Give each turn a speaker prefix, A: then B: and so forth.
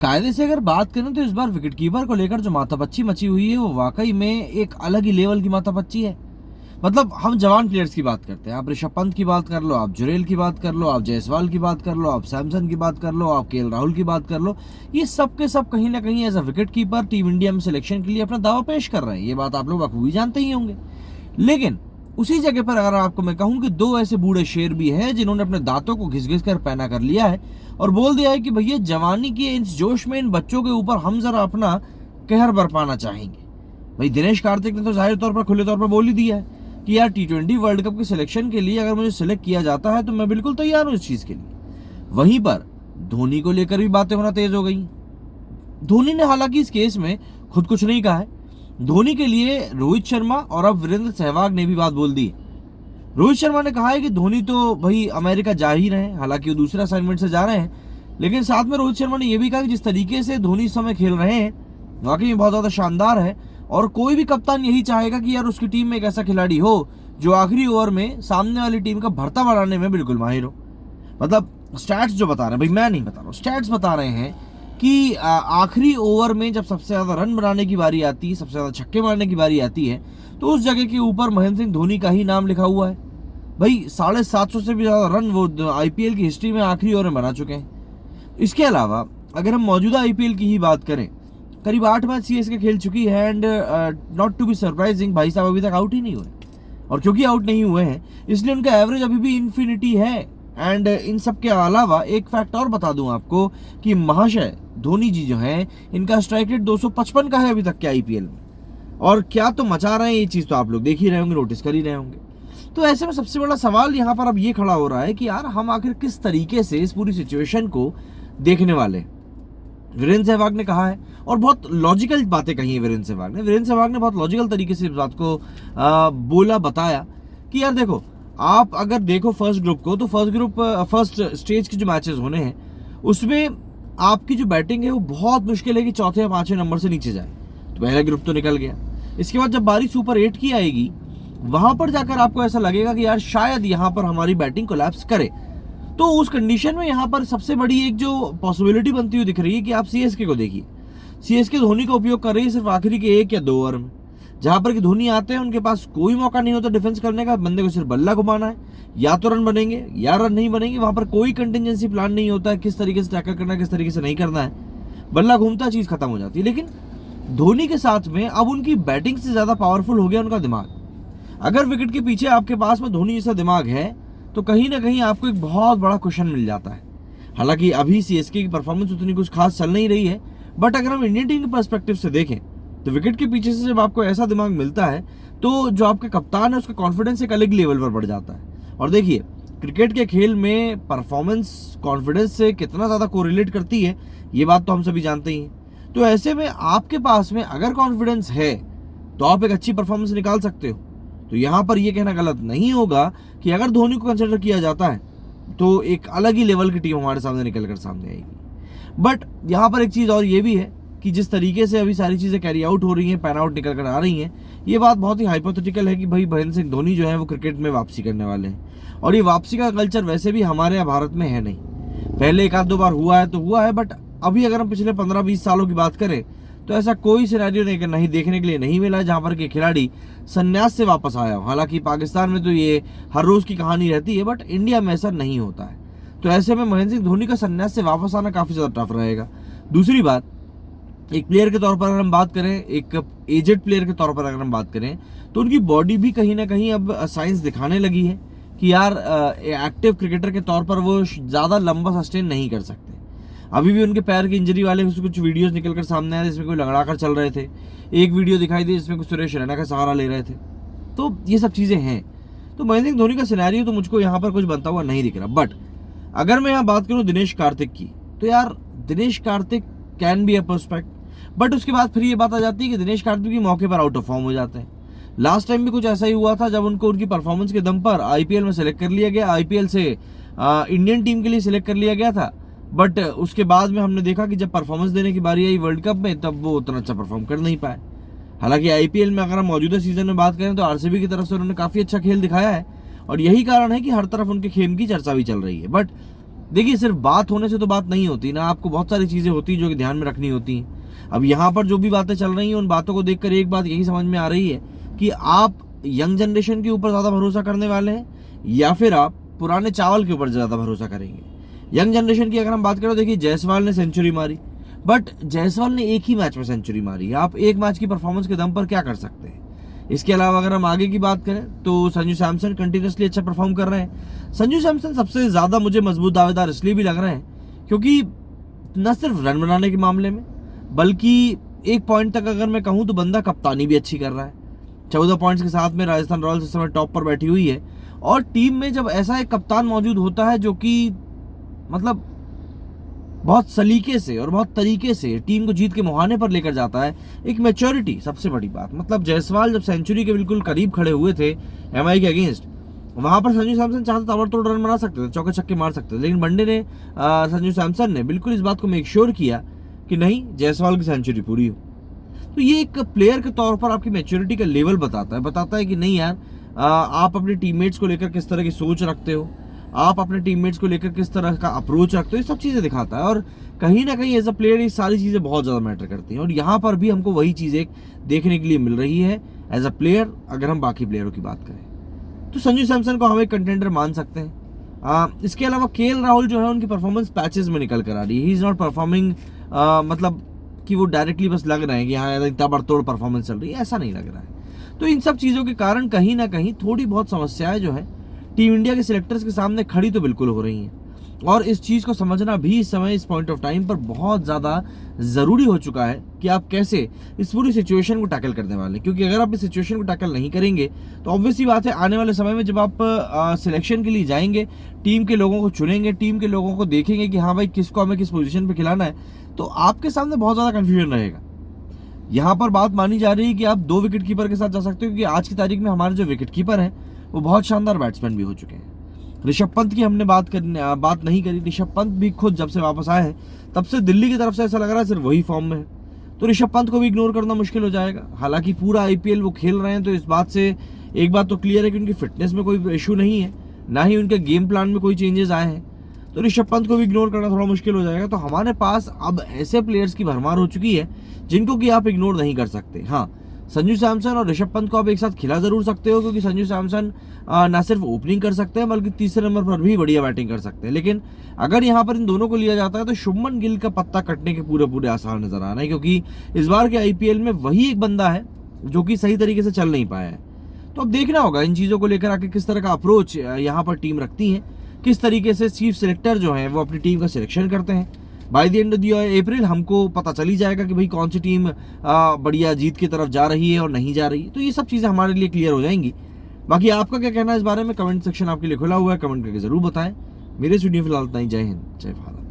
A: कायदे से अगर बात करें तो इस बार विकेटकीपर को लेकर जो माथापच्ची मची हुई है वो वाकई में एक अलग ही लेवल की माथापच्ची है। मतलब हम जवान प्लेयर्स की बात करते हैं, आप ऋषभ पंत की बात कर लो, आप जुरेल की बात कर लो, आप जायसवाल की बात कर लो, आप सैमसन की बात कर लो, आप केएल राहुल की बात कर लो, ये सब के सब कहीं ना कहीं as a wicket keeper team India में सिलेक्शन के लिए अपना दावा पेश कर रहे हैं। ये बात आप लोग बखूबी जानते ही होंगे। लेकिन उसी जगह पर अगर आपको मैं कहूं कि दो ऐसे बूढ़े शेर भी हैं जिन्होंने अपने दांतों को घिस घिस कर पैना कर लिया है और बोल दिया है कि भैया जवानी के इस जोश में इन बच्चों के ऊपर हम जरा अपना कहर बरपाना चाहेंगे। भाई दिनेश कार्तिक ने तो जाहिर तौर पर खुले तौर पर बोल ही दिया है कि यार T20 वर्ल्ड कप के सिलेक्शन के लिए अगर मुझे सिलेक्ट किया जाता है तो मैं बिल्कुल तैयार हूं इस चीज के लिए। वहीं पर धोनी को लेकर भी बातें होना तेज हो गई। धोनी ने हालांकि इस केस में खुद कुछ नहीं कहा है। धोनी के लिए रोहित शर्मा और अब वीरेंद्र सहवाग ने भी बात बोल दी। रोहित शर्मा ने कहा है कि धोनी तो भाई अमेरिका जा ही रहे हैं, हालांकि वो दूसरे असाइनमेंट से जा रहे हैं, लेकिन साथ में रोहित शर्मा ने यह भी कहा कि जिस तरीके से धोनी इस समय खेल रहे हैं वाकई में बहुत ज्यादा शानदार है और कोई भी कप्तान यही चाहेगा कि यार उसकी टीम में एक ऐसा खिलाड़ी हो जो आखिरी ओवर में सामने वाली टीम का भरता बनाने में बिल्कुल माहिर हो। मतलब स्टैट्स जो बता रहे हैं, भाई मैं नहीं बता रहा हूँ, स्टैट्स बता रहे हैं कि आखिरी ओवर में जब सबसे ज्यादा रन बनाने की बारी आती है, सबसे ज्यादा छक्के मारने की बारी आती है, तो उस जगह के ऊपर महेंद्र सिंह धोनी का ही नाम लिखा हुआ है। भाई 750 से भी ज्यादा रन वो आईपीएल की हिस्ट्री में आखिरी ओवर में बना चुके हैं। इसके अलावा अगर हम मौजूदा आईपीएल की ही बात करें, करीब 8 मैच सीएसके खेल चुकी है and not to be surprising भाई साहब अभी तक आउट ही नहीं हुए। और क्योंकि आउट नहीं हुए हैं इसलिए उनका एवरेज अभी भी इन्फिनिटी है। एंड इन सब के अलावा एक फैक्ट और बता दूं आपको कि महाशय धोनी जी जो हैं इनका स्ट्राइक रेट 255 का है अभी तक के आईपीएल में। और क्या तो मचा रहे हैं, ये चीज तो आप लोग देख ही रहे होंगे, नोटिस कर ही रहे होंगे। तो ऐसे में सबसे बड़ा सवाल यहाँ पर अब ये खड़ा हो रहा है कि यार हम आखिर किस तरीके से इस पूरी सिचुएशन को देखने वाले। वीरेंद्र सहवाग ने कहा है और बहुत लॉजिकल बातें कही है वीरेंद्र सहवाग ने बहुत लॉजिकल तरीके से इस बात को बोला, बताया कि यार देखो आप अगर देखो फर्स्ट ग्रुप को, तो फर्स्ट स्टेज के जो मैचेस होने हैं उसमें आपकी जो बैटिंग है वो बहुत मुश्किल है कि चौथे या पांचवें नंबर से नीचे जाए। तो पहला ग्रुप तो निकल गया। इसके बाद जब बारी सुपर 8 की आएगी वहां पर जाकर आपको ऐसा लगेगा कि यार शायद यहाँ पर हमारी बैटिंग कोलैप्स करे। तो उस कंडीशन में यहाँ पर सबसे बड़ी एक जो पॉसिबिलिटी बनती हुई दिख रही है कि आप सीएसके को देखिए। सीएसके धोनी का उपयोग कर रही है सिर्फ आखिरी के 1 या 2 ओवर में, जहां पर कि धोनी आते हैं उनके पास कोई मौका नहीं होता डिफेंस करने का, बंदे को सिर्फ बल्ला घुमाना है, या तो रन बनेंगे या रन नहीं बनेंगे। वहां पर कोई कंटिजेंसी प्लान नहीं होता है किस तरीके से टैकल करना है, किस तरीके से नहीं करना है, बल्ला घूमता चीज खत्म हो जाती है। लेकिन धोनी के साथ में अब उनकी बैटिंग से ज्यादा पावरफुल हो गया उनका दिमाग। अगर विकेट के पीछे आपके पास में धोनी जैसा दिमाग है तो कहीं ना कहीं आपको एक बहुत बड़ा क्वेश्चन मिल जाता है। हालांकि अभी सीएसके की परफॉर्मेंस उतनी कुछ खास चल नहीं रही है, बट अगर हम इंडियन टीम के पर्सपेक्टिव से देखें तो विकेट के पीछे से जब आपको ऐसा दिमाग मिलता है तो जो आपके कप्तान है उसका कॉन्फिडेंस एक अलग लेवल पर बढ़ जाता है। और देखिए क्रिकेट के खेल में परफॉर्मेंस कॉन्फिडेंस से कितना ज्यादा कोरिलेट करती है ये बात तो हम सभी जानते ही हैं। तो ऐसे में आपके पास में अगर कॉन्फिडेंस है तो आप एक अच्छी परफॉर्मेंस निकाल सकते हो। तो यहां पर यह कहना गलत नहीं होगा कि अगर धोनी को कंसिडर किया जाता है तो एक अलग ही लेवल की टीम हमारे सामने निकल कर सामने आएगी। बट यहां पर एक चीज और ये भी है कि जिस तरीके से अभी सारी चीजें कैरी आउट हो रही हैं, पैन आउट निकल कर आ रही हैं, ये बात बहुत ही हाइपोथेटिकल है कि भाई महेंद्र सिंह धोनी जो है वो क्रिकेट में वापसी करने वाले हैं। और ये वापसी का कल्चर वैसे भी हमारे यहाँ भारत में है नहीं। पहले 1-2 बार हुआ है तो हुआ है, बट अभी अगर हम पिछले 15-20 सालों की बात करें तो ऐसा कोई सिनेरियो नहीं देखने के लिए नहीं मिला जहां पर कि खिलाड़ी संन्यास से वापस आया हो। हालांकि पाकिस्तान में तो ये हर रोज की कहानी रहती है, बट इंडिया में ऐसा नहीं होता है। तो ऐसे में महेंद्र सिंह धोनी का संन्यास से वापस आना काफी ज्यादा टफ रहेगा। दूसरी बात, एक प्लेयर के तौर पर अगर हम बात करें, एक एजेड प्लेयर के तौर पर अगर हम बात करें तो उनकी बॉडी भी कहीं ना कहीं अब साइंस दिखाने लगी है कि यार एक्टिव क्रिकेटर के तौर पर वो ज्यादा लंबा सस्टेन नहीं कर सकते। अभी भी उनके पैर की इंजरी वाले कुछ वीडियोस निकल कर सामने आए जिसमें कोई लंगड़ा कर चल रहे थे। एक वीडियो दिखाई दी जिसमें कुछ सुरेश रैना का सहारा ले रहे थे। तो ये सब चीजें हैं। तो महेंद्र सिंह धोनी का सिनेरियो तो मुझको यहाँ पर कुछ बनता हुआ नहीं दिख रहा। बट अगर मैं यहाँ बात करूँ दिनेश कार्तिक की, तो यार Dinesh Karthik can be a पर्सपेक्ट, but उसके बाद फिर ये बात आ जाती है कि दिनेश कार्तिक भी मौके पर आउट ऑफ फॉर्म हो जाते हैं। लास्ट टाइम भी कुछ ऐसा ही हुआ था जब उनको उनकी परफॉर्मेंस के दम पर आईपीएल में सिलेक्ट कर लिया गया, आईपीएल से इंडियन टीम के लिए सिलेक्ट कर लिया गया था। बट उसके बाद में हमने देखा कि जब परफॉर्मेंस देने की बारी आई वर्ल्ड कप में तब वो उतना अच्छा परफॉर्म कर नहीं पाए। हालांकि आईपीएल में अगर हम मौजूदा सीजन में बात करें तो आरसीबी की तरफ से उन्होंने काफी अच्छा खेल दिखाया है और यही कारण है कि हर तरफ उनके खेल की चर्चा भी चल रही है। बट देखिए सिर्फ बात होने से तो बात नहीं होती ना, आपको बहुत सारी चीजें होती हैं जो कि ध्यान में रखनी होती हैं। अब यहाँ पर जो भी बातें चल रही हैं उन बातों को देखकर एक बात यही समझ में आ रही है कि आप यंग जनरेशन के ऊपर ज्यादा भरोसा करने वाले हैं या फिर आप पुराने चावल के ऊपर ज्यादा भरोसा करेंगे। यंग जनरेशन की अगर हम बात करें तो देखिए जायसवाल ने सेंचुरी मारी, बट जायसवाल ने एक ही मैच में सेंचुरी मारी। आप एक मैच की परफॉर्मेंस के दम पर क्या कर सकते हैं। इसके अलावा अगर हम आगे की बात करें तो संजू सैमसन कंटिन्यूसली अच्छा परफॉर्म कर रहे हैं। संजू सैमसन सबसे ज्यादा मुझे मजबूत दावेदार इसलिए भी लग रहे हैं क्योंकि न सिर्फ रन बनाने के मामले में बल्कि एक पॉइंट तक अगर मैं कहूं तो बंदा कप्तानी भी अच्छी कर रहा है। 14 पॉइंट्स के साथ में राजस्थान रॉयल्स इस समय टॉप पर बैठी हुई है और टीम में जब ऐसा एक कप्तान मौजूद होता है जो कि मतलब बहुत सलीके से और बहुत तरीके से टीम को जीत के मुहाने पर लेकर जाता है, एक मैच्योरिटी सबसे बड़ी बात। मतलब जायसवाल जब सेंचुरी के बिल्कुल करीब खड़े हुए थे एमआई के अगेंस्ट, वहां पर संजू सैमसन चाहते ताबड़तोड़ रन बना सकते थे, चौके छक्के मार सकते थे, लेकिन वनडे ने संजू सैमसन ने बिल्कुल इस बात को मेक श्योर किया कि नहीं जायसवाल की सेंचुरी पूरी हो। तो ये एक प्लेयर के तौर पर आपकी मैच्योरिटी का लेवल बताता है कि नहीं यार आप अपने टीममेट्स को लेकर किस तरह की सोच रखते हो, आप अपने टीममेट्स को लेकर किस तरह का अप्रोच रखते हो, ये सब चीज़ें दिखाता है। और कहीं ना कहीं एज अ प्लेयर ये सारी चीज़ें बहुत ज़्यादा मैटर करती हैं और यहाँ पर भी हमको वही चीज़ें देखने के लिए मिल रही है एज अ प्लेयर। अगर हम बाकी प्लेयरों की बात करें तो संजू सैमसन को हम एक कंटेंडर मान सकते हैं। इसके अलावा केएल राहुल जो है उनकी परफॉर्मेंस पैचेस में निकल कर आ रही है। ही इज़ नॉट परफॉर्मिंग मतलब कि वो डायरेक्टली बस लग रहा है कि हाँ इतना बड़तोड़ परफॉर्मेंस चल रही है, ऐसा नहीं लग रहा है। तो इन सब चीज़ों के कारण कहीं ना कहीं थोड़ी बहुत समस्याएं जो है टीम इंडिया के सिलेक्टर्स के सामने खड़ी तो बिल्कुल हो रही हैं और इस चीज़ को समझना भी इस समय इस पॉइंट ऑफ टाइम पर बहुत ज़्यादा ज़रूरी हो चुका है कि आप कैसे इस पूरी सिचुएशन को टैकल करने वाले हैं। क्योंकि अगर आप इस सिचुएशन को टैकल नहीं करेंगे तो ऑब्वियसली बात है आने वाले समय में जब आप सिलेक्शन के लिए जाएंगे, टीम के लोगों को चुनेंगे, टीम के लोगों को देखेंगे कि हाँ भाई किसको हमें किस पोजीशन पे खिलाना है, तो आपके सामने बहुत ज़्यादा कन्फ्यूजन रहेगा। यहाँ पर बात मानी जा रही है कि आप 2 विकेट कीपर के साथ जा सकते हो क्योंकि आज की तारीख में हमारे जो विकेट कीपर हैं वो बहुत शानदार बैट्समैन भी हो चुके हैं। ऋषभ पंत की हमने बात नहीं करी। ऋषभ पंत भी खुद जब से वापस आए हैं तब से दिल्ली की तरफ से ऐसा लग रहा है सिर्फ वही फॉर्म में है, तो ऋषभ पंत को भी इग्नोर करना मुश्किल हो जाएगा। हालांकि पूरा आईपीएल वो खेल रहे हैं तो इस बात से एक बात तो क्लियर है कि उनकी फिटनेस में कोई इशू नहीं है, ना ही उनके गेम प्लान में कोई चेंजेस आए हैं, तो ऋषभ पंत को भी इग्नोर करना थोड़ा मुश्किल हो जाएगा। तो हमारे पास अब ऐसे प्लेयर्स की भरमार हो चुकी है जिनको कि आप इग्नोर नहीं कर सकते। हाँ, संजू सैमसन और ऋषभ पंत को आप एक साथ खिला जरूर सकते हो क्योंकि संजू सैमसन ना सिर्फ ओपनिंग कर सकते हैं बल्कि तीसरे नंबर पर भी बढ़िया बैटिंग कर सकते हैं। लेकिन अगर यहाँ पर इन दोनों को लिया जाता है तो शुभमन गिल का पत्ता कटने के पूरे आसार नजर आ रहे हैं क्योंकि इस बार के आईपीएल में वही एक बंदा है जो कि सही तरीके से चल नहीं पाया है। तो अब देखना होगा इन चीज़ों को लेकर आके किस तरह का अप्रोच यहाँ पर टीम रखती है, किस तरीके से चीफ सिलेक्टर जो है वो अपनी टीम का सिलेक्शन करते हैं। By the end of the April हमको पता चल ही जाएगा कि भाई कौन सी टीम बढ़िया जीत की तरफ जा रही है और नहीं जा रही है। तो ये सब चीज़ें हमारे लिए क्लियर हो जाएंगी। बाकी आपका क्या कहना है इस बारे में, कमेंट सेक्शन आपके लिए खुला हुआ है, कमेंट करके जरूर बताएं। मेरे स्टूडियो फिलहाल इतना ही। जय हिंद, जय भारत।